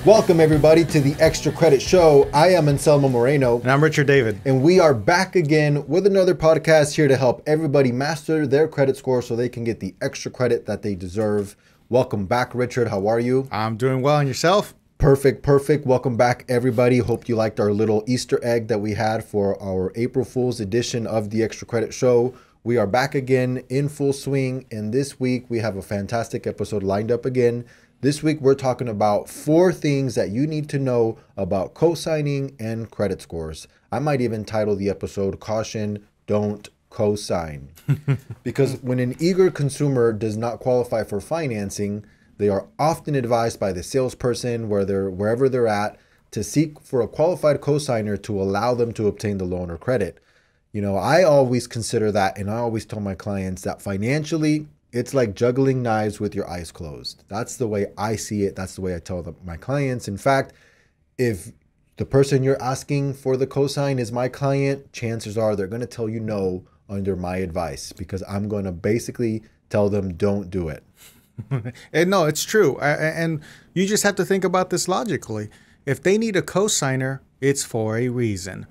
Welcome everybody to the Extra Credit Show. I am Anselmo Moreno. And I'm Richard David. And we are back again with another podcast here to help everybody master their credit score so they can get the extra credit that they deserve. Welcome back, Richard. How are you? I'm doing well. And yourself? Perfect. Welcome back, everybody. Hope you liked our little Easter egg that we had for our April Fool's edition of the Extra Credit Show. We are back again in full swing. And this week we have a fantastic episode lined up again. This week, we're talking about 4 things that you need to know about co-signing and credit scores. I might even title the episode, Caution, Don't Co-Sign. Because when an eager consumer does not qualify for financing, they are often advised by the salesperson wherever they're at to seek for a qualified co-signer to allow them to obtain the loan or credit. You know, I always consider that, and I always tell my clients that financially, it's like juggling knives with your eyes closed. That's the way I see it. That's the way I tell my clients. In fact, if the person you're asking for the cosign is my client, chances are they're going to tell you no under my advice because I'm going to basically tell them don't do it. And no, it's true. And you just have to think about this logically. If they need a cosigner, it's for a reason.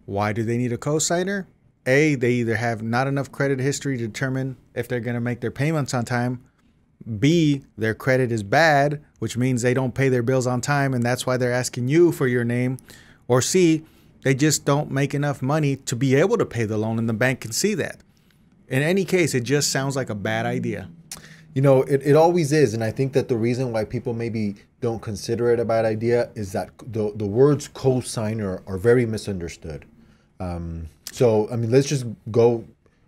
Why do they need a cosigner? A, they either have not enough credit history to determine if they're going to make their payments on time. B, their credit is bad, which means they don't pay their bills on time, and that's why they're asking you for your name. Or C, they just don't make enough money to be able to pay the loan, and the bank can see that. In any case, it just sounds like a bad idea. You know, it always is, and I think that the reason why people maybe don't consider it a bad idea is that the words co-signer are very misunderstood. So, I mean, let's just go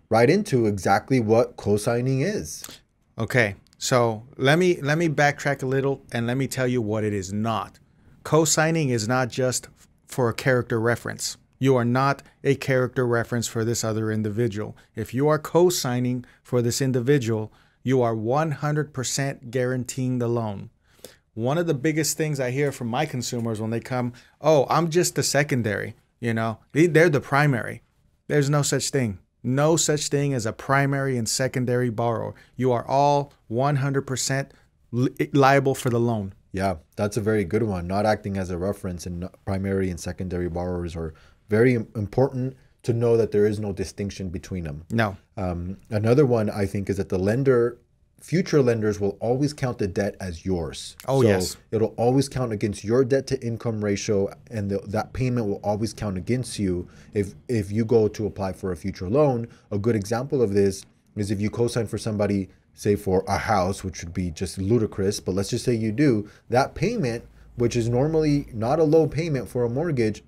right into exactly what co-signing is. Okay, so let me backtrack a little and let me tell you what it is not. Co-signing is not just for a character reference. You are not a character reference for this other individual. If you are co-signing for this individual, you are 100% guaranteeing the loan. One of the biggest things I hear from my consumers when they come, oh, I'm just the secondary. You know, they're the primary. There's no such thing. No such thing as a primary and secondary borrower. You are all 100% liable for the loan. Yeah, that's a very good one. Not acting as a reference, and primary and secondary borrowers are very important to know that there is no distinction between them. No. Another one I think is that future lenders will always count the debt as yours. Oh, so yes. It'll always count against your debt to income ratio, and that payment will always count against you if you go to apply for a future loan. A good example of this is if you co-sign for somebody, say for a house, which would be just ludicrous, but let's just say you do, that payment, which is normally not a low payment for a mortgage,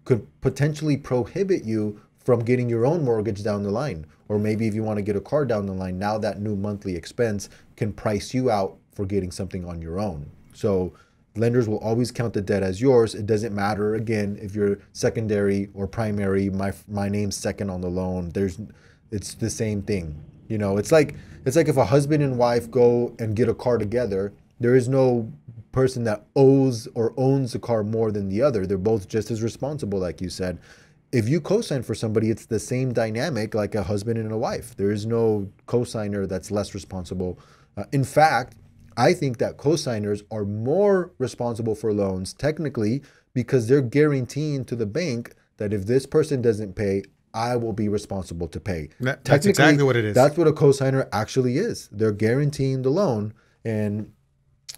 could potentially prohibit you from getting your own mortgage down the line. Or maybe if you want to get a car down the line, now that new monthly expense can price you out for getting something on your own. So lenders will always count the debt as yours. It doesn't matter, again, if you're secondary or primary, my name's second on the loan. It's the same thing. You know, it's like if a husband and wife go and get a car together, there is no person that owes or owns the car more than the other. They're both just as responsible, like you said. If you co-sign for somebody, it's the same dynamic like a husband and a wife. There is no co-signer that's less responsible. In fact, I think that co-signers are more responsible for loans technically because they're guaranteeing to the bank that if this person doesn't pay, I will be responsible to pay. That's exactly what it is. That's what a co-signer actually is. They're guaranteeing the loan, and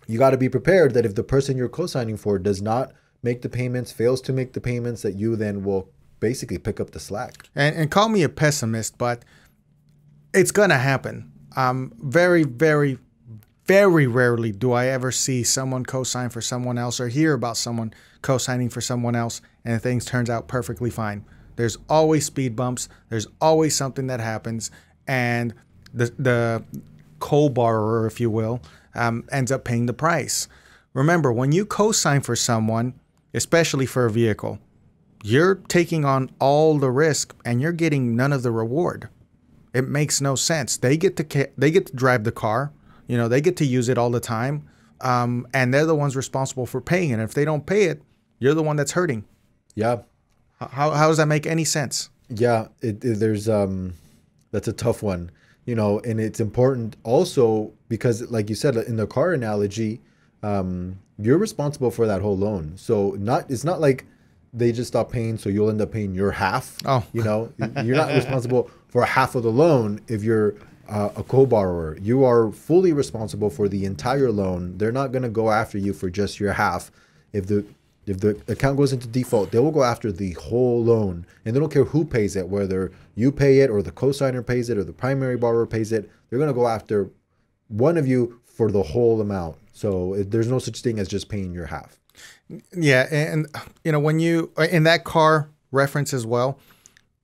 you got to be prepared that if the person you're co-signing for does not make the payments, fails to make the payments, that you then will basically pick up the slack. And call me a pessimist, but it's going to happen. Very, very, very rarely do I ever see someone co-sign for someone else or hear about someone co-signing for someone else and things turns out perfectly fine. There's always speed bumps. There's always something that happens. And the co-borrower, if you will, ends up paying the price. Remember, when you co-sign for someone, especially for a vehicle, you're taking on all the risk and you're getting none of the reward. It makes no sense. They get to drive the car. You know, they get to use it all the time. And they're the ones responsible for paying it. And if they don't pay it, you're the one that's hurting. Yeah. How does that make any sense? Yeah, there's that's a tough one, you know, and it's important also because, like you said, in the car analogy, you're responsible for that whole loan. So it's not like they just stop paying, so you'll end up paying your half. Oh. You know, you're not responsible for half of the loan if you're a co-borrower. You are fully responsible for the entire loan. They're not going to go after you for just your half. If the account goes into default, they will go after the whole loan, and they don't care who pays it, whether you pay it or the cosigner pays it or the primary borrower pays it. They're going to go after one of you for the whole amount. So there's no such thing as just paying your half. Yeah, and you know, when you in that car reference as well,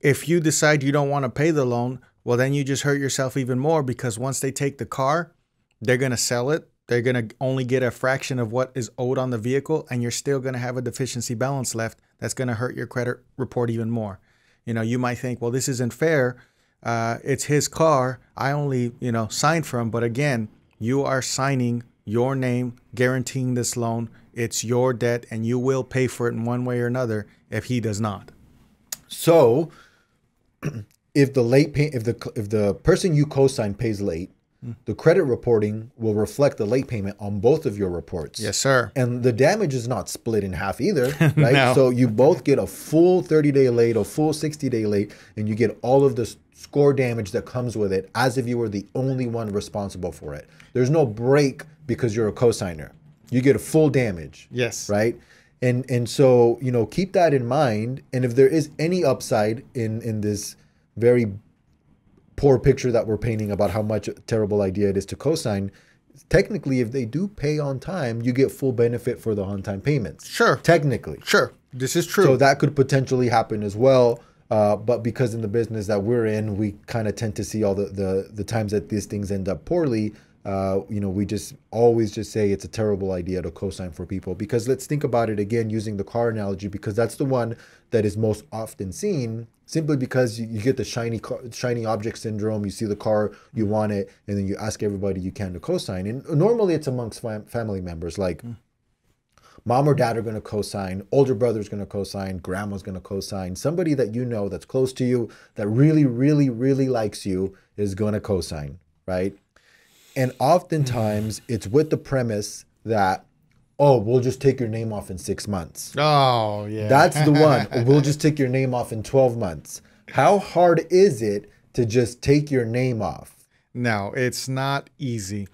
if you decide you don't want to pay the loan, well, then you just hurt yourself even more, because once they take the car, they're going to sell it. They're going to only get a fraction of what is owed on the vehicle, and you're still going to have a deficiency balance left. That's going to hurt your credit report even more. You know, you might think, well, this isn't fair. It's his car. I only, signed for him. But again, you are signing your name, guaranteeing this loan. It's your debt, and you will pay for it in one way or another if he does not. So if the person you co-sign pays late, the credit reporting will reflect the late payment on both of your reports. Yes, sir. And the damage is not split in half either, right? No. So you both get a full 30-day late, a full 60-day late, and you get all of the score damage that comes with it as if you were the only one responsible for it. There's no break because you're a cosigner. You get a full damage. Yes. Right? And so, keep that in mind. And if there is any upside in this very poor picture that we're painting about how much a terrible idea it is to cosign, technically, if they do pay on time, you get full benefit for the on-time payments. Sure. Technically. Sure. This is true. So that could potentially happen as well. But because in the business that we're in, we kind of tend to see all the times that these things end up poorly. We just always just say it's a terrible idea to co-sign for people, because let's think about it again using the car analogy, because that's the one that is most often seen, simply because you get the shiny object syndrome. You see the car, you want it, and then you ask everybody you can to co-sign. And normally it's amongst family members, like mom or dad are going to co-sign, older brother's going to co-sign, grandma's going to co-sign, somebody that you know that's close to you that really, really, really likes you is going to co-sign, right? And oftentimes it's with the premise that, oh, we'll just take your name off in 6 months. Oh, yeah. That's the one. We'll just take your name off in 12 months. How hard is it to just take your name off? No, it's not easy.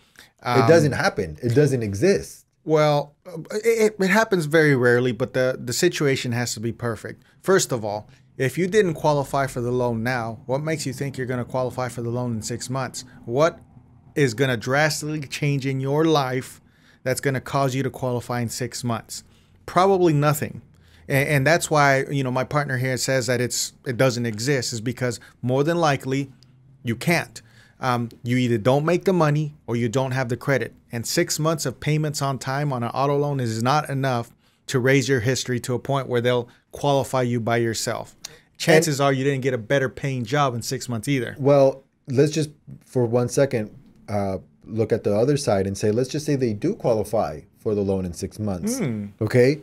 It doesn't happen. It doesn't exist. Well, it happens very rarely, but the situation has to be perfect. First of all, if you didn't qualify for the loan now, what makes you think you're going to qualify for the loan in 6 months? What is going to drastically change in your life that's going to cause you to qualify in 6 months? Probably nothing. And that's why, my partner here says that it doesn't exist, is because more than likely you can't. You either don't make the money or you don't have the credit. And 6 months of payments on time on an auto loan is not enough to raise your history to a point where they'll qualify you by yourself. Chances are you didn't get a better paying job in 6 months either. Well, let's just for 1 second look at the other side and say, let's just say they do qualify for the loan in 6 months. Okay.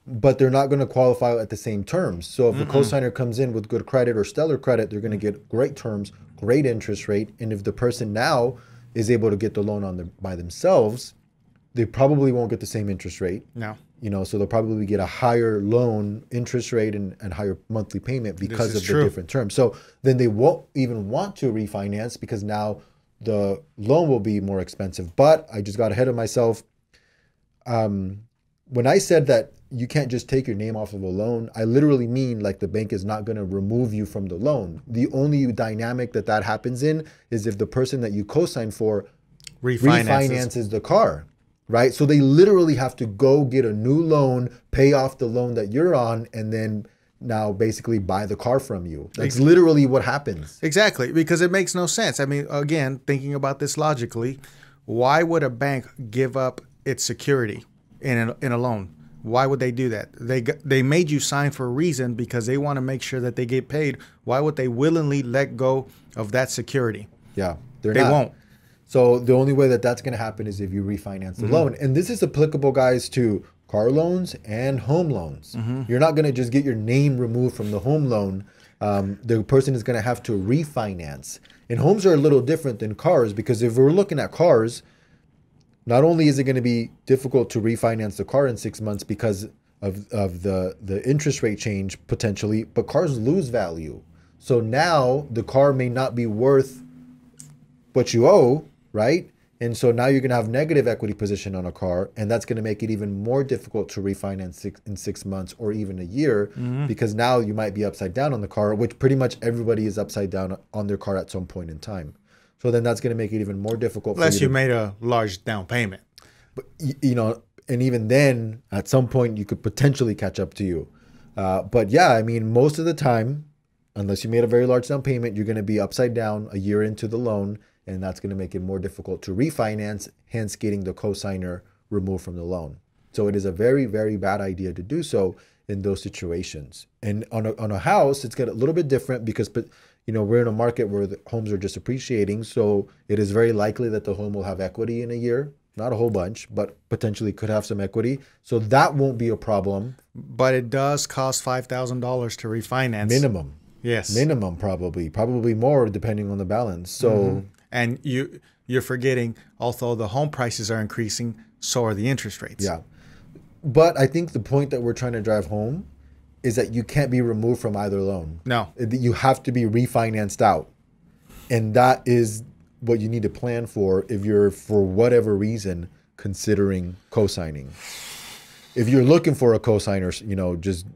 But they're not going to qualify at the same terms. So if the cosigner comes in with good credit or stellar credit, they're going to get great terms, great interest rate. And if the person now is able to get the loan by themselves, they probably won't get the same interest rate. No. So they'll probably get a higher loan interest rate and higher monthly payment because of the different terms. So then they won't even want to refinance, because now the loan will be more expensive. But I just got ahead of myself. When I said that you can't just take your name off of a loan, I literally mean like the bank is not going to remove you from the loan. The only dynamic that happens in is if the person that you co-sign for refinances the car, right? So they literally have to go get a new loan, pay off the loan that you're on, and then now basically buy the car from you. That's literally what happens. Exactly, because it makes no sense. I mean, again, thinking about this logically, why would a bank give up its security in a loan? Why would they do that? They made you sign for a reason, because they want to make sure that they get paid. Why would they willingly let go of that security? Yeah, they won't. So the only way that's going to happen is if you refinance the loan. And this is applicable, guys, to car loans and home loans. You're not going to just get your name removed from the home loan. The person is going to have to refinance. And homes are a little different than cars, because if we're looking at cars, not only is it going to be difficult to refinance the car in 6 months because of the interest rate change potentially, but cars lose value. So now the car may not be worth what you owe, right? And so now you're going to have negative equity position on a car, and that's going to make it even more difficult to refinance in 6 months or even a year, because now you might be upside down on the car, which pretty much everybody is upside down on their car at some point in time. So then that's going to make it even more difficult. Unless you made a large down payment. But, you know, and even then, at some point, you could potentially catch up to you. But yeah, I mean, most of the time, unless you made a very large down payment, you're going to be upside down a year into the loan, and that's going to make it more difficult to refinance, hence getting the cosigner removed from the loan. So it is a very, very bad idea to do so in those situations. And on a house, it's got a little bit different because, you know, we're in a market where the homes are just appreciating. So it is very likely that the home will have equity in a year. Not a whole bunch, but potentially could have some equity. So that won't be a problem. But it does cost $5,000 to refinance. Minimum. Yes. Minimum, probably more depending on the balance. So, and you're forgetting, although the home prices are increasing, so are the interest rates. yeah. But I think the point that we're trying to drive home is that you can't be removed from either loan. No. You have to be refinanced out. And that is what you need to plan for if you're, for whatever reason, considering co-signing. If you're looking for a co-signer, you know, just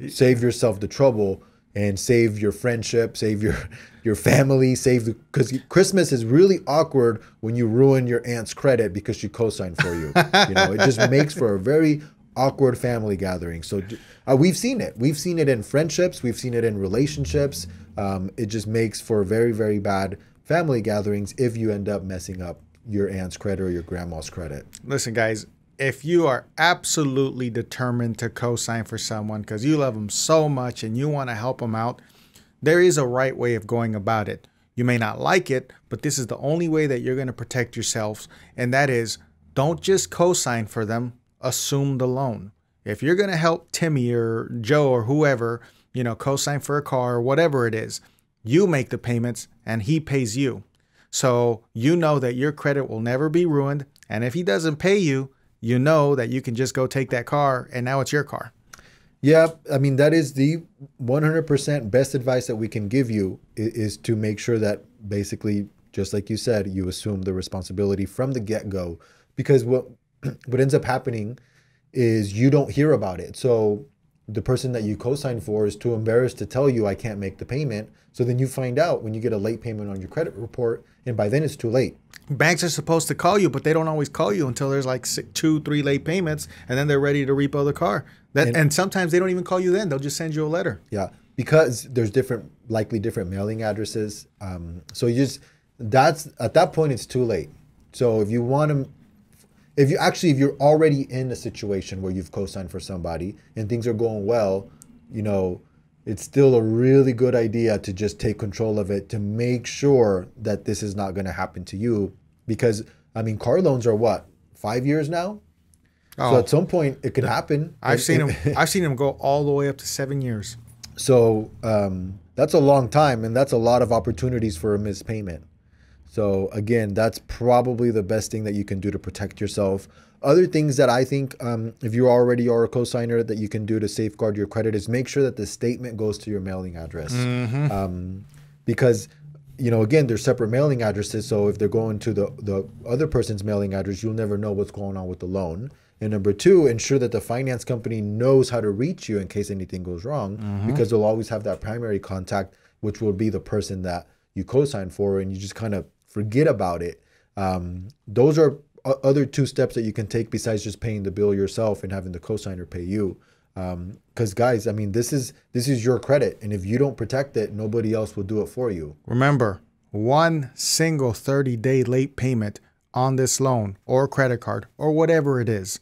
save yourself the trouble and save your friendship, save your family, because Christmas is really awkward when you ruin your aunt's credit because she co-signed for you. You know, it just makes for a very awkward family gathering. So we've seen it. We've seen it in friendships. We've seen it in relationships. It just makes for very, very bad family gatherings if you end up messing up your aunt's credit or your grandma's credit. Listen, guys, if you are absolutely determined to co-sign for someone because you love them so much and you want to help them out, there is a right way of going about it. You may not like it, but this is the only way that you're going to protect yourselves. And that is, don't just co-sign for them, assume the loan. If you're going to help Timmy or Joe or whoever, you know, co-sign for a car or whatever it is, you make the payments and he pays you. So you know that your credit will never be ruined. And if he doesn't pay you, you know that you can just go take that car and now it's your car. Yeah, I mean, that is the 100% best advice that we can give you, is to make sure that basically, just like you said, you assume the responsibility from the get-go. Because what ends up happening is you don't hear about it. So the person that you co-signed for is too embarrassed to tell you, I can't make the payment. So then you find out when you get a late payment on your credit report, and by then it's too late. Banks are supposed to call you, but they don't always call you until there's like 2-3 late payments, and then they're ready to repo the car. And sometimes they don't even call you then. They'll just send you a letter. Yeah, because there's likely different mailing addresses. So that's at that point, it's too late. So if you want to, if you're already in a situation where you've co-signed for somebody and things are going well, you know, it's still a really good idea to just take control of it to make sure that this is not going to happen to you. Because, I mean, car loans are what, 5 years now? Oh, so at some point it could happen. I've seen them go all the way up to 7 years. So that's a long time, and that's a lot of opportunities for a missed payment. So again, that's probably the best thing that you can do to protect yourself. Other things that I think, if you already are a cosigner, that you can do to safeguard your credit is make sure that the statement goes to your mailing address. Because, you know, again, they're separate mailing addresses. So if they're going to the other person's mailing address, you'll never know what's going on with the loan. And number two, ensure that the finance company knows how to reach you in case anything goes wrong, because they'll always have that primary contact, which will be the person that you co-sign for, and you just kind of forget about it. Those are other two steps that you can take besides just paying the bill yourself and having the cosigner pay you. Because guys, I mean, this is your credit, and if you don't protect it, nobody else will do it for you. Remember, one single 30-day late payment on this loan or credit card or whatever it is,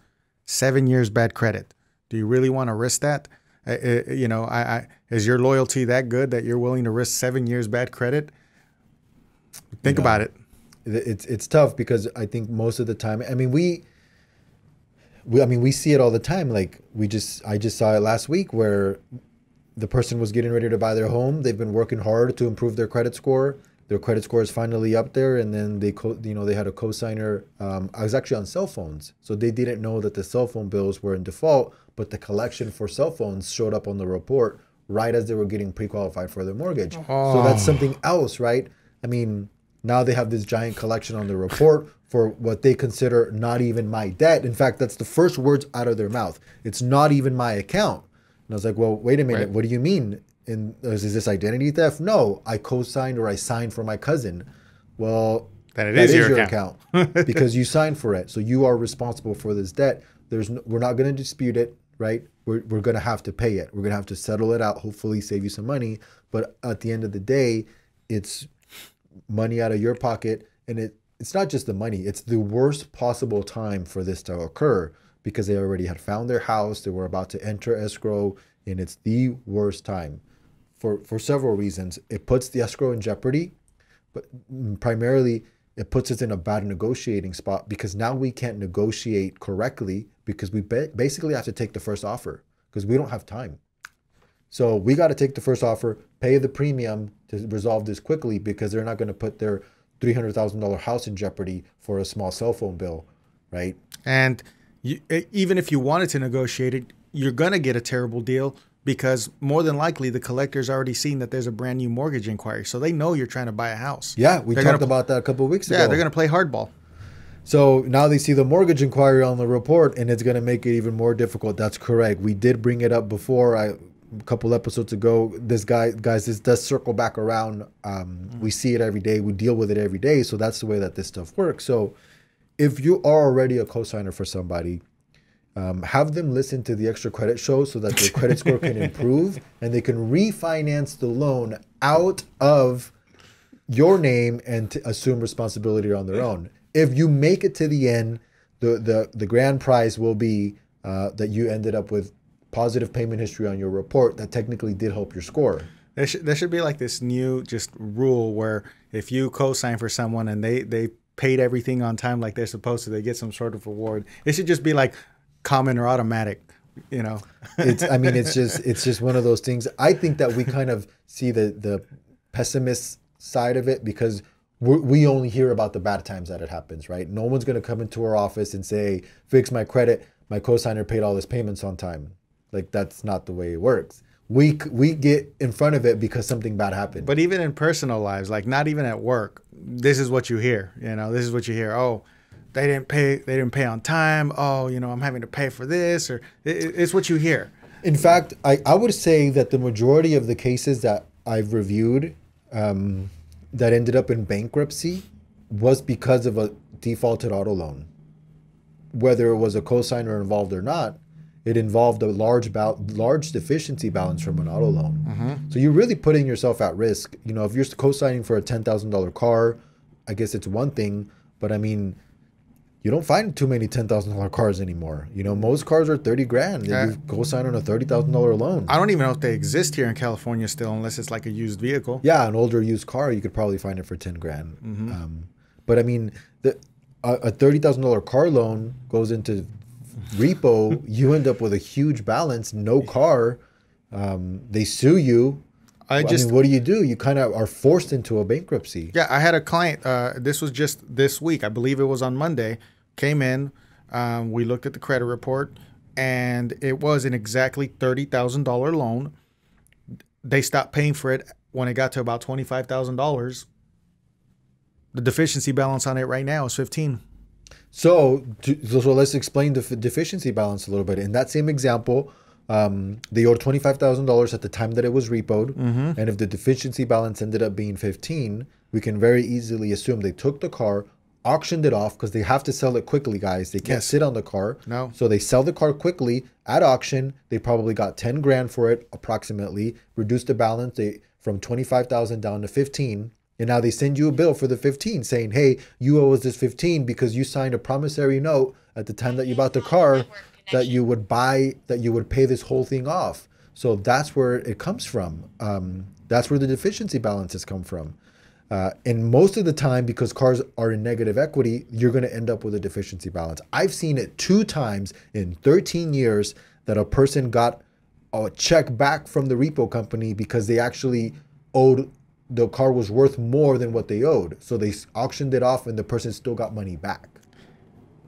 7 years bad credit. Do you really want to risk that? You know, is your loyalty that good that you're willing to risk 7 years bad credit? Think about it. It's tough because I think most of the time, I mean, we see it all the time. Like I just saw it last week where the person was getting ready to buy their home. They've been working hard to improve their credit score. their credit score is finally up there, and then they had a cosigner. I was actually on cell phones, so they didn't know that the cell phone bills were in default, but the collection for cell phones showed up on the report right as they were getting pre-qualified for their mortgage. So that's something else, right? I mean, now they have this giant collection on the report for what they consider not even my debt. In fact, that's the first words out of their mouth. It's not even my account. And I was like, well, wait a minute. Right. What do you mean? Is this identity theft? No, I co-signed or I signed for my cousin. Well, then it is your account because you signed for it. So you are responsible for this debt. We're not going to dispute it, right? We're going to have to pay it. We're going to have to settle it out, hopefully save you some money. But at the end of the day, it's money out of your pocket. And it's not just the money. It's the worst possible time for this to occur because they already had found their house. They were about to enter escrow, and it's the worst time for several reasons. It puts the escrow in jeopardy, but primarily it puts us in a bad negotiating spot because now we can't negotiate correctly because we basically have to take the first offer because we don't have time. So we got to take the first offer, pay the premium to resolve this quickly because they're not going to put their $300,000 house in jeopardy for a small cell phone bill, right? And even if you wanted to negotiate it, you're going to get a terrible deal because more than likely the collector's already seen that there's a brand new mortgage inquiry. So they know you're trying to buy a house. Yeah, we talked about that a couple of weeks ago. Yeah, they're going to play hardball. So now they see the mortgage inquiry on the report and it's going to make it even more difficult. That's correct. We did bring it up before. A couple episodes ago, this does circle back around. We see it every day. We deal with it every day. So that's the way that this stuff works. So if you are already a cosigner for somebody, have them listen to the Extra Credit Show so that their credit score can improve and they can refinance the loan out of your name and to assume responsibility on their own. If you make it to the end, the grand prize will be that you ended up with positive payment history on your report that technically did help your score. There should be like this new just rule where if you co-sign for someone and they paid everything on time like they're supposed to, they get some sort of reward. It should just be like common or automatic, you know. It's just one of those things. I think that we kind of see the pessimist side of it because we only hear about the bad times that it happens, right? No one's going to come into our office and say, fix my credit, my cosigner paid all his payments on time. Like, that's not the way it works. We get in front of it because something bad happened. But even in personal lives, like not even at work, this is what you hear. You know, this is what you hear. Oh, they didn't pay on time. Oh, you know, I'm having to pay for this, or it's what you hear. In fact, I would say that the majority of the cases that I've reviewed that ended up in bankruptcy was because of a defaulted auto loan. Whether it was a cosigner involved or not, it involved a large deficiency balance from an auto loan. Mm-hmm. So you're really putting yourself at risk. You know, if you're co-signing for a $10,000 car, I guess it's one thing, but I mean, you don't find too many $10,000 cars anymore. You know, most cars are 30 grand. Yeah. You co-sign on a $30,000 loan. I don't even know if they exist here in California still, unless it's like a used vehicle. Yeah, an older used car, you could probably find it for 10 grand. Mm-hmm. But I mean, a $30,000 car loan goes into repo, you end up with a huge balance, no car. They sue you. I mean, what do? You kind of are forced into a bankruptcy. Yeah, I had a client. This was just this week. I believe it was on Monday. Came in. We looked at the credit report, and it was an exactly $30,000 loan. They stopped paying for it when it got to about $25,000. The deficiency balance on it right now is 15. So let's explain the deficiency balance a little bit. In that same example, they owed $25,000 at the time that it was repoed. Mm-hmm. And if the deficiency balance ended up being 15, we can very easily assume they took the car, auctioned it off because they have to sell it quickly, guys. They can't sit on the car. No. So they sell the car quickly at auction. They probably got 10 grand for it approximately, reduced the balance from 25,000 down to 15. And now they send you a bill for the 15 saying, hey, you owe us this 15 because you signed a promissory note at the time that you bought the car that you would pay this whole thing off. So that's where it comes from. That's where the deficiency balances come from. And most of the time, because cars are in negative equity, you're going to end up with a deficiency balance. I've seen it 2 times in 13 years that a person got a check back from the repo company because they actually owed the car was worth more than what they owed. So they auctioned it off and the person still got money back.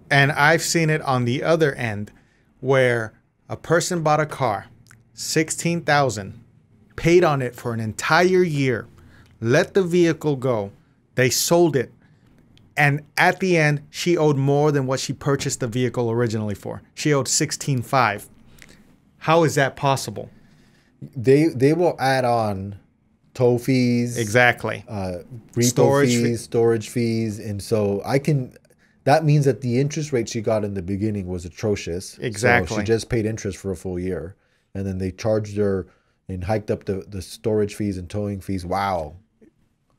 And I've seen it on the other end where a person bought a car, 16,000, paid on it for an entire year, let the vehicle go. They sold it. And at the end, she owed more than what she purchased the vehicle originally for. She owed 16,500. How is that possible? They will add on toll fees, Exactly. repo storage fees, and so that means that the interest rate she got in the beginning was atrocious. Exactly. So she just paid interest for a full year, and then they charged her and hiked up the storage fees and towing fees. Wow.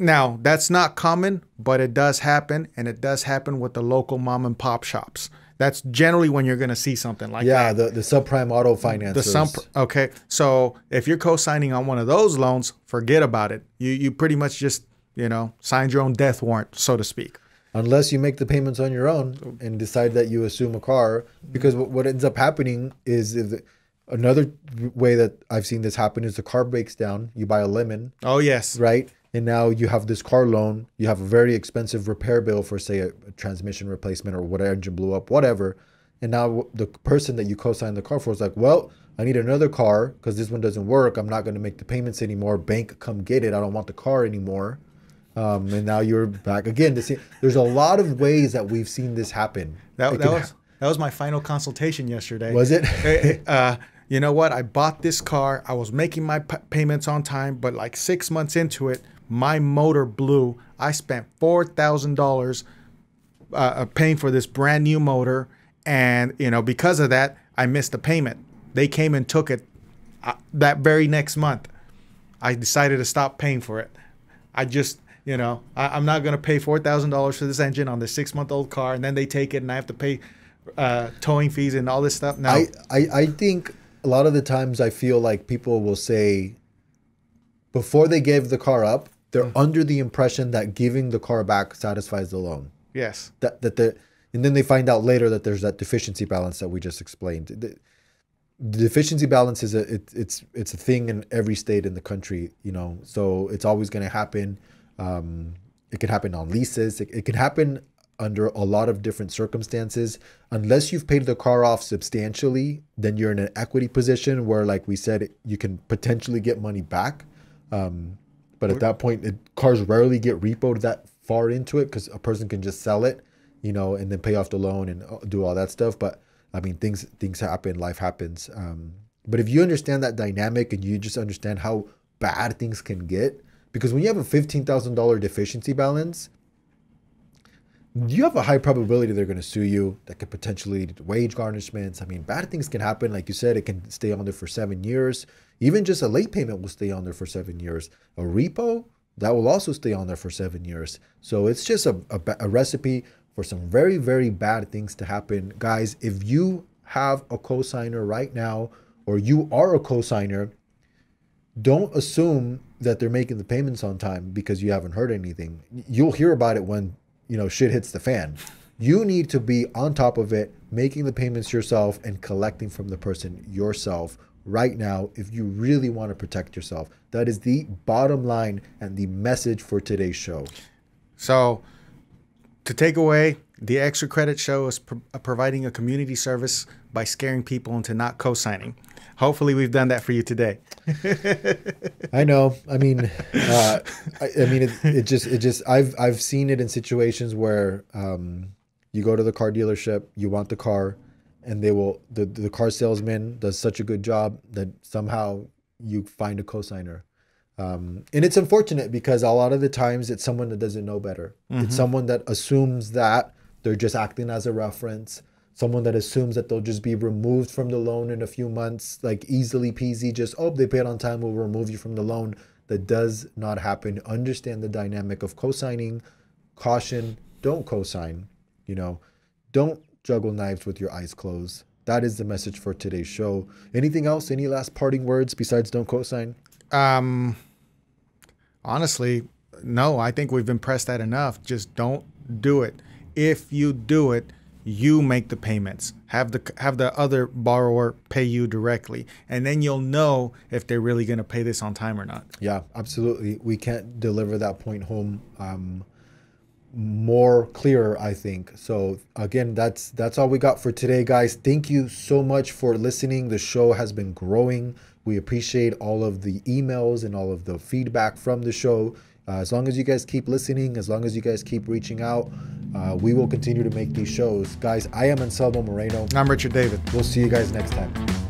Now, that's not common, but it does happen, and it does happen with the local mom and pop shops. That's generally when you're going to see something like that. Yeah, the subprime auto financers. Okay, so if you're co-signing on one of those loans, forget about it. You pretty much just, signed your own death warrant, so to speak. Unless you make the payments on your own and decide that you assume a car. Because what ends up happening is another way that I've seen this happen is the car breaks down. You buy a lemon. Oh, yes. Right? And now you have this car loan. You have a very expensive repair bill for, say, a transmission replacement or whatever, engine blew up, whatever. And now the person that you co-signed the car for is like, well, I need another car because this one doesn't work. I'm not going to make the payments anymore. Bank, come get it. I don't want the car anymore. And now you're back again. There's a lot of ways that we've seen this happen. That was my final consultation yesterday. Was it? You know what? I bought this car. I was making my payments on time, but like 6 months into it, my motor blew. I spent $4,000 paying for this brand new motor. And, because of that, I missed the payment. They came and took it that very next month. I decided to stop paying for it. I just, I'm not going to pay $4,000 for this engine on this 6-month-old car. And then they take it and I have to pay towing fees and all this stuff. No. I think a lot of the times I feel like people will say before they gave the car up, they're under the impression that giving the car back satisfies the loan. Yes. And then they find out later that there's that deficiency balance that we just explained. The deficiency balance is it's a thing in every state in the country, so it's always going to happen. It can happen on leases. It can happen under a lot of different circumstances. Unless you've paid the car off substantially, then you're in an equity position where, like we said, you can potentially get money back. But at that point, cars rarely get repoed that far into it because a person can just sell it, and then pay off the loan and do all that stuff. But I mean, things happen, life happens. But if you understand that dynamic and you just understand how bad things can get, because when you have a $15,000 deficiency balance, you have a high probability they're going to sue you. That could potentially lead to wage garnishments. I mean, bad things can happen. Like you said, it can stay on there for 7 years. Even just a late payment will stay on there for 7 years. A repo, that will also stay on there for 7 years. So it's just a recipe for some very, very bad things to happen. Guys, if you have a cosigner right now, or you are a cosigner, don't assume that they're making the payments on time because you haven't heard anything. You'll hear about it when shit hits the fan. You need to be on top of it, making the payments yourself and collecting from the person yourself right now if you really want to protect yourself. That is the bottom line and the message for today's show. So to take away, the Extra Credit Show is providing a community service by scaring people into not co-signing. Hopefully we've done that for you today. I know. I mean, I've seen it in situations where you go to the car dealership, you want the car, and the car salesman does such a good job that somehow you find a cosigner. And it's unfortunate because a lot of the times it's someone that doesn't know better. Mm-hmm. It's someone that assumes that they're just acting as a reference. Someone that assumes that they'll just be removed from the loan in a few months, like easily peasy, just, they paid on time, we'll remove you from the loan. That does not happen. Understand the dynamic of co-signing. Caution, don't co-sign. Don't juggle knives with your eyes closed. That is the message for today's show. Anything else? Any last parting words besides don't co-sign? Honestly, no. I think we've impressed that enough. Just don't do it. If you do it, you make the payments. Have the other borrower pay you directly, and then you'll know if they're really going to pay this on time or not. Yeah, absolutely. We can't deliver that point home more clearer, I think. So again, that's all we got for today, guys. Thank you so much for listening. The show has been growing. We appreciate all of the emails and all of the feedback from the show. As long as you guys keep listening, as long as you guys keep reaching out, we will continue to make these shows. Guys, I am Anselmo Moreno. I'm Richard David. We'll see you guys next time.